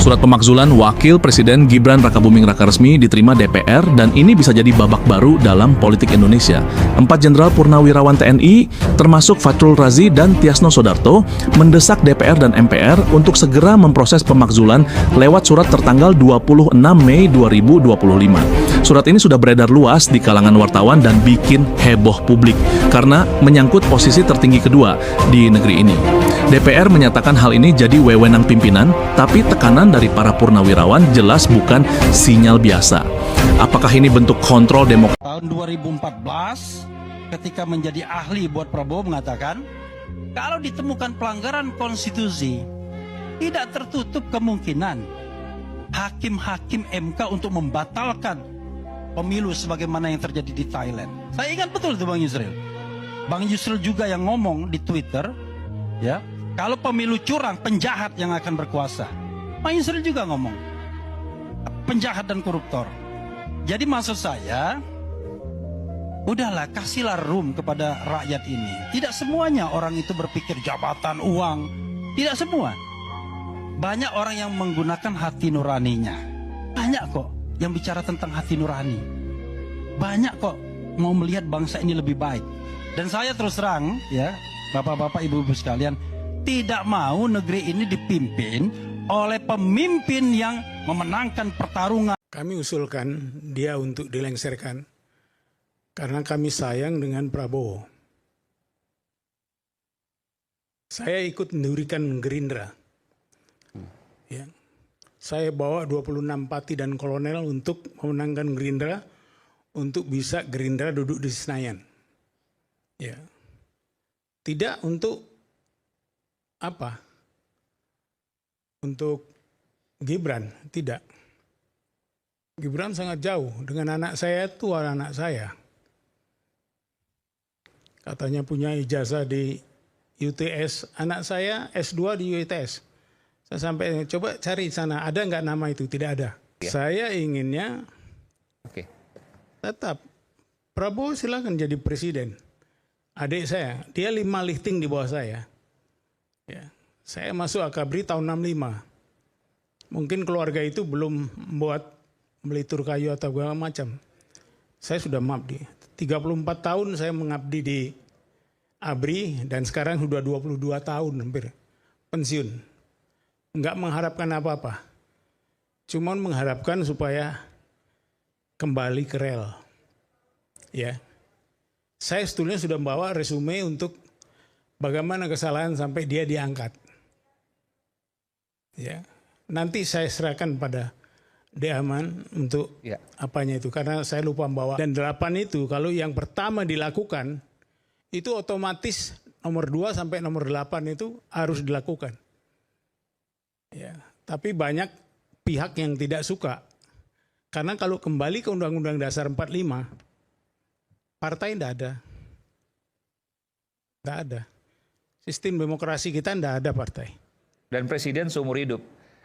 Surat pemakzulan Wakil Presiden Gibran Rakabuming Rakaresmi diterima DPR dan ini bisa jadi babak baru dalam politik Indonesia. 4 Jenderal Purnawirawan TNI, termasuk Fahrul Razi dan Tiasno Soedarto, mendesak DPR dan MPR untuk segera memproses pemakzulan lewat surat tertanggal 26 Mei 2025. Surat ini sudah beredar luas di kalangan wartawan dan bikin heboh publik karena menyangkut posisi tertinggi kedua di negeri ini. DPR menyatakan hal ini jadi wewenang pimpinan, tapi tekanan dari para purnawirawan jelas bukan sinyal biasa. Apakah ini bentuk kontrol demokrasi? Tahun 2014, ketika menjadi ahli buat Prabowo mengatakan, kalau ditemukan pelanggaran konstitusi, tidak tertutup kemungkinan hakim-hakim MK untuk membatalkan pemilu sebagaimana yang terjadi di Thailand. Saya ingat betul itu Bang Yusril. Bang Yusril juga yang ngomong di Twitter, ya, kalau pemilu curang, penjahat yang akan berkuasa. Bang Yusril juga ngomong, penjahat dan koruptor. Jadi maksud saya, udahlah kasihlah room kepada rakyat ini. Tidak semuanya orang itu berpikir jabatan, uang. Tidak semua. Banyak orang yang menggunakan hati nuraninya. Banyak kok yang bicara tentang hati nurani. Banyak kok mau melihat bangsa ini lebih baik. Dan saya terus terang, ya, bapak-bapak, ibu-ibu sekalian, tidak mau negeri ini dipimpin oleh pemimpin yang memenangkan pertarungan. Kami usulkan dia untuk dilengsarkan karena kami sayang dengan Prabowo. Saya ikut mendirikan Gerindra. Ya. Saya bawa 26 pati dan kolonel untuk memenangkan Gerindra, untuk bisa Gerindra duduk di Senayan. Ya. Tidak untuk apa? Untuk Gibran, tidak. Gibran sangat jauh dengan anak saya, itu anak saya. Katanya punya ijazah di UTS, anak saya S2 di UTS. Saya sampai coba cari sana, ada nggak nama itu? Tidak ada. Ya. Saya inginnya tetap Prabowo silakan jadi presiden. Adik saya, dia 5 lifting di bawah saya. Ya. Saya masuk Akabri tahun 65. Mungkin keluarga itu belum membuat melitur kayu atau segala macam. Saya sudah mengabdi. 34 tahun saya mengabdi di ABRI dan sekarang sudah 22 tahun hampir pensiun. Enggak mengharapkan apa-apa. Cuman mengharapkan supaya kembali ke rel. Ya. Saya sebetulnya sudah membawa resume untuk bagaimana kesalahan sampai dia diangkat. Ya. Nanti saya serahkan pada Deaman untuk apanya itu, karena saya lupa membawa. Dan 8 itu kalau yang pertama dilakukan itu otomatis nomor 2 sampai nomor 8 itu harus dilakukan. Ya, tapi banyak pihak yang tidak suka. Karena kalau kembali ke Undang-Undang Dasar 45, partai tidak ada. Tidak ada. Sistem demokrasi kita tidak ada partai. Dan presiden seumur hidup.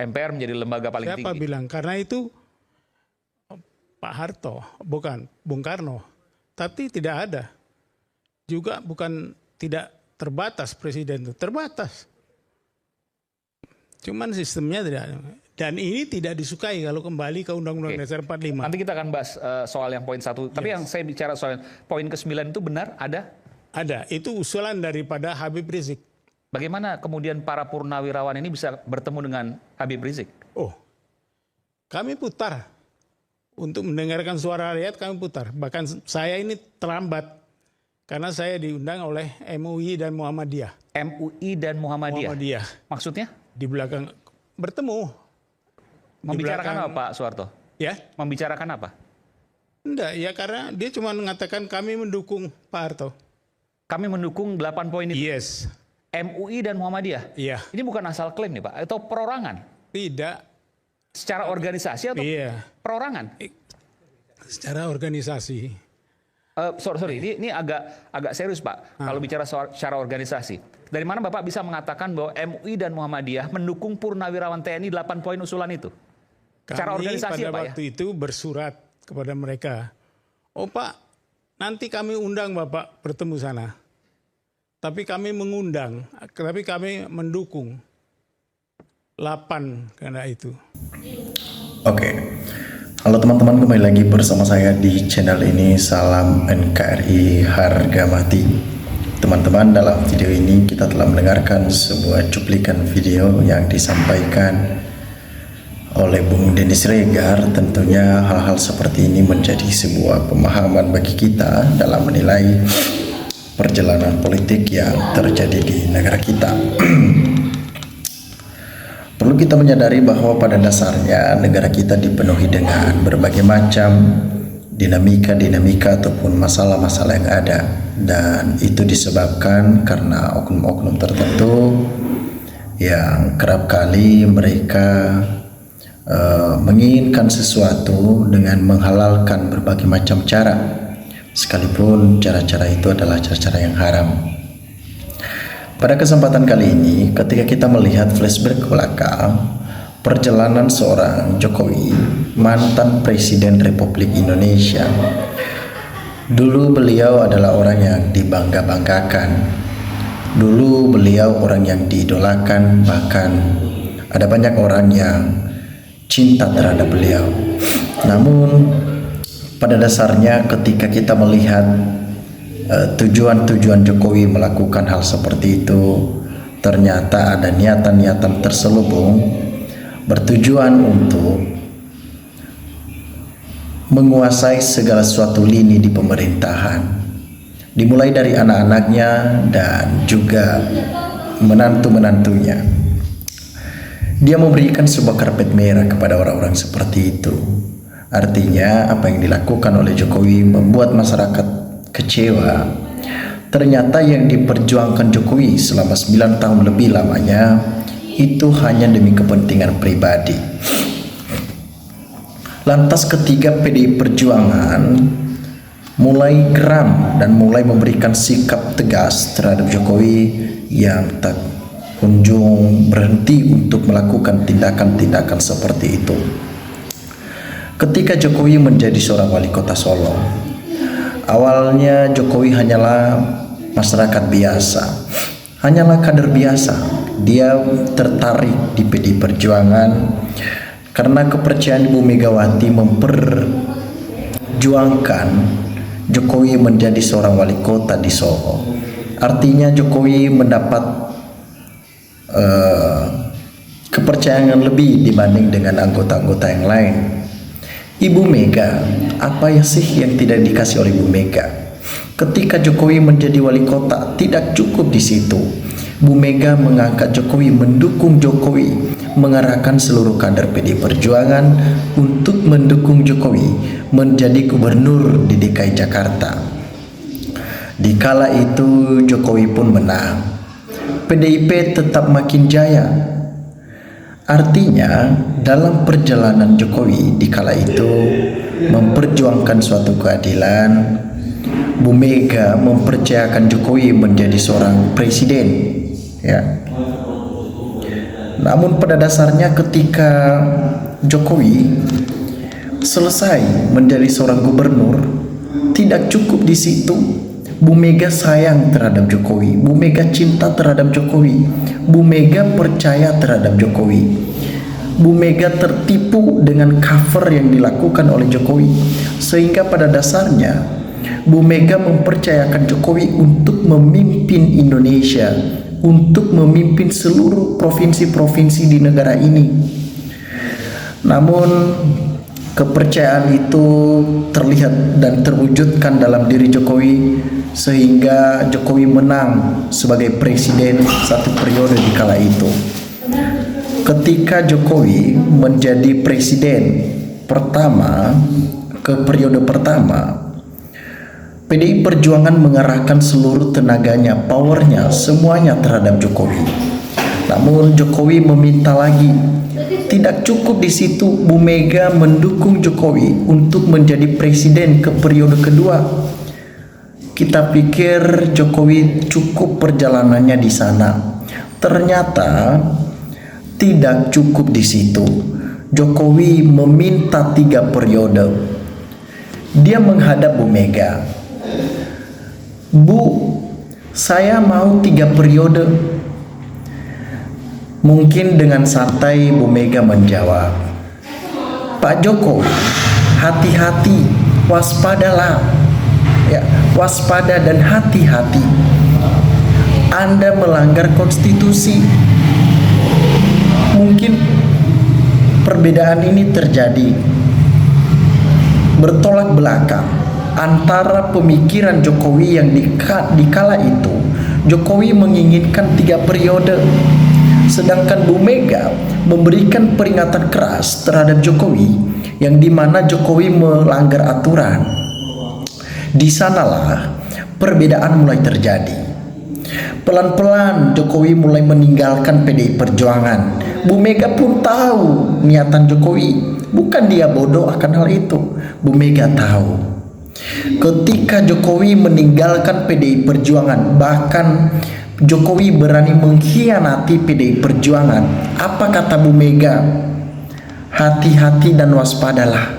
MPR menjadi lembaga paling tinggi. Siapa bilang? Karena itu Pak Harto, bukan Bung Karno. Tapi tidak ada. Juga bukan tidak terbatas presiden itu. Terbatas. Cuman sistemnya tidak ada. Dan ini tidak disukai kalau kembali ke Undang-Undang Dasar 45. Nanti kita akan bahas soal yang poin 1. Tapi yang saya bicara soal poin ke-9 itu benar ada? Ada. Itu usulan daripada Habib Rizik. Bagaimana kemudian para purnawirawan ini bisa bertemu dengan Habib Rizik? Oh, kami putar. Untuk mendengarkan suara rakyat kami putar. Bahkan saya ini terlambat. Karena saya diundang oleh MUI dan Muhammadiyah. MUI dan Muhammadiyah? Maksudnya? Di belakang bertemu. Membicarakan apa Pak Soeharto? Ya? Membicarakan apa? Enggak, ya karena dia cuma mengatakan kami mendukung Pak Harto. Kami mendukung 8 poin itu? Yes. MUI dan Muhammadiyah? Iya. Ini bukan asal klaim nih Pak, atau perorangan? Tidak. Secara organisasi atau perorangan? Secara organisasi. Sorry, ini agak serius Pak, kalau bicara secara organisasi. Dari mana Bapak bisa mengatakan bahwa MUI dan Muhammadiyah mendukung Purnawirawan TNI 8 poin usulan itu? Secara organisasi pada Pak waktu itu bersurat kepada mereka. Oh Pak, nanti kami undang Bapak bertemu sana. Tapi kami mengundang, tapi kami mendukung 8 karena itu. Oke. Halo teman-teman, kembali lagi bersama saya di channel ini. Salam NKRI harga mati. Teman-teman, dalam video ini kita telah mendengarkan sebuah cuplikan video yang disampaikan oleh Bung Denny Siregar. Tentunya hal-hal seperti ini menjadi sebuah pemahaman bagi kita dalam menilai perjalanan politik yang terjadi di negara kita. Perlu kita menyadari bahwa pada dasarnya negara kita dipenuhi dengan berbagai macam dinamika ataupun masalah-masalah yang ada, dan itu disebabkan karena oknum-oknum tertentu yang kerap kali mereka menginginkan sesuatu dengan menghalalkan berbagai macam cara, sekalipun cara-cara itu adalah cara-cara yang haram. Pada kesempatan kali ini, ketika kita melihat flashback ke belakang perjalanan seorang Jokowi, mantan Presiden Republik Indonesia. Dulu beliau adalah orang yang dibangga-banggakan. Dulu beliau orang yang diidolakan, bahkan ada banyak orang yang cinta terhadap beliau. Namun pada dasarnya ketika kita melihat tujuan-tujuan Jokowi melakukan hal seperti itu, ternyata ada niatan-niatan terselubung bertujuan untuk menguasai segala suatu lini di pemerintahan, dimulai dari anak-anaknya dan juga menantu-menantunya. Dia memberikan sebuah karpet merah kepada orang-orang seperti itu. Artinya apa yang dilakukan oleh Jokowi membuat masyarakat kecewa. Ternyata yang diperjuangkan Jokowi selama 9 tahun lebih lamanya itu hanya demi kepentingan pribadi. Lantas ketika PDI Perjuangan mulai geram dan mulai memberikan sikap tegas terhadap Jokowi yang tak kunjung berhenti untuk melakukan tindakan-tindakan seperti itu. Ketika Jokowi menjadi seorang wali kota Solo, awalnya Jokowi hanyalah masyarakat biasa, hanyalah kader biasa. Dia tertarik di PDI Perjuangan karena kepercayaan Ibu Megawati memperjuangkan Jokowi menjadi seorang wali kota di Solo. Artinya Jokowi mendapat kepercayaan yang lebih dibanding dengan anggota-anggota yang lain. Ibu Mega, apa ya sih yang tidak dikasih oleh Ibu Mega? Ketika Jokowi menjadi wali kota, tidak cukup di situ. Bu Mega mengangkat Jokowi, mendukung Jokowi, mengarahkan seluruh kader PDI Perjuangan untuk mendukung Jokowi menjadi gubernur di DKI Jakarta. Di kala itu Jokowi pun menang. PDIP tetap makin jaya. Artinya dalam perjalanan Jokowi di kala itu memperjuangkan suatu keadilan, Bu Mega mempercayakan Jokowi menjadi seorang presiden, ya. Namun pada dasarnya ketika Jokowi selesai menjadi seorang gubernur, tidak cukup di situ. Bu Mega sayang terhadap Jokowi, Bu Mega cinta terhadap Jokowi, Bu Mega percaya terhadap Jokowi. Bu Mega tertipu dengan cover yang dilakukan oleh Jokowi, sehingga pada dasarnya Bu Mega mempercayakan Jokowi untuk memimpin Indonesia, untuk memimpin seluruh provinsi-provinsi di negara ini. Namun kepercayaan itu terlihat dan terwujudkan dalam diri Jokowi, sehingga Jokowi menang sebagai presiden satu periode di kala itu. Ketika Jokowi menjadi presiden pertama ke periode pertama, PDI Perjuangan mengerahkan seluruh tenaganya, powernya, semuanya terhadap Jokowi. Namun Jokowi meminta lagi. Tidak cukup di situ, Bu Mega mendukung Jokowi untuk menjadi presiden ke periode kedua. Kita pikir Jokowi cukup perjalanannya di sana. Ternyata tidak cukup di situ. Jokowi meminta 3 periode. Dia menghadap Bu Mega. Bu, saya mau 3 periode. Mungkin dengan santai Bu Mega menjawab, "Pak Jokowi, hati-hati, waspadalah. Ya, waspada dan hati-hati. Anda melanggar konstitusi." Mungkin perbedaan ini terjadi bertolak belakang antara pemikiran Jokowi yang di kala itu Jokowi menginginkan 3 periode, sedangkan Bu Mega memberikan peringatan keras terhadap Jokowi yang dimana Jokowi melanggar aturan. Di sanalah perbedaan mulai terjadi. Pelan-pelan Jokowi mulai meninggalkan PDI Perjuangan. Bu Mega pun tahu niatan Jokowi. Bukan dia bodoh akan hal itu. Bu Mega tahu. Ketika Jokowi meninggalkan PDI Perjuangan, bahkan Jokowi berani mengkhianati PDI Perjuangan, apa kata Bu Mega? Hati-hati dan waspadalah.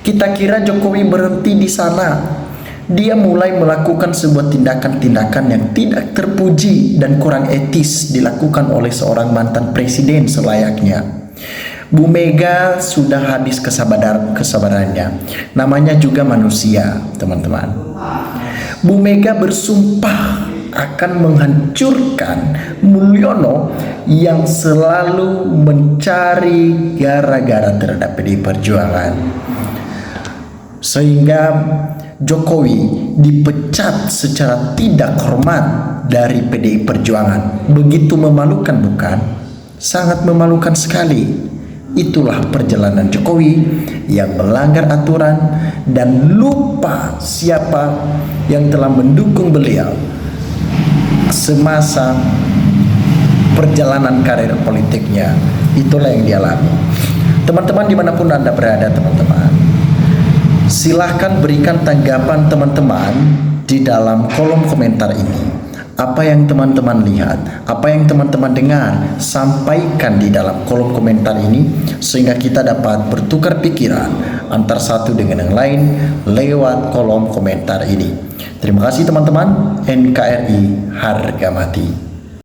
Kita kira Jokowi berhenti di sana. Dia mulai melakukan sebuah tindakan-tindakan yang tidak terpuji dan kurang etis dilakukan oleh seorang mantan presiden selayaknya. Bu Mega sudah habis kesabarannya. Namanya juga manusia, teman-teman. Bu Mega bersumpah akan menghancurkan Mulyono yang selalu mencari gara-gara terhadap PDI Perjuangan. Sehingga Jokowi dipecat secara tidak hormat dari PDI Perjuangan. Begitu memalukan, bukan? Sangat memalukan sekali. Itulah perjalanan Jokowi yang melanggar aturan dan lupa siapa yang telah mendukung beliau semasa perjalanan karir politiknya. Itulah yang dialami. Teman-teman dimanapun Anda berada, teman-teman, silahkan berikan tanggapan teman-teman di dalam kolom komentar ini. Apa yang teman-teman lihat, apa yang teman-teman dengar, sampaikan di dalam kolom komentar ini sehingga kita dapat bertukar pikiran antar satu dengan yang lain lewat kolom komentar ini. Terima kasih teman-teman. NKRI harga mati.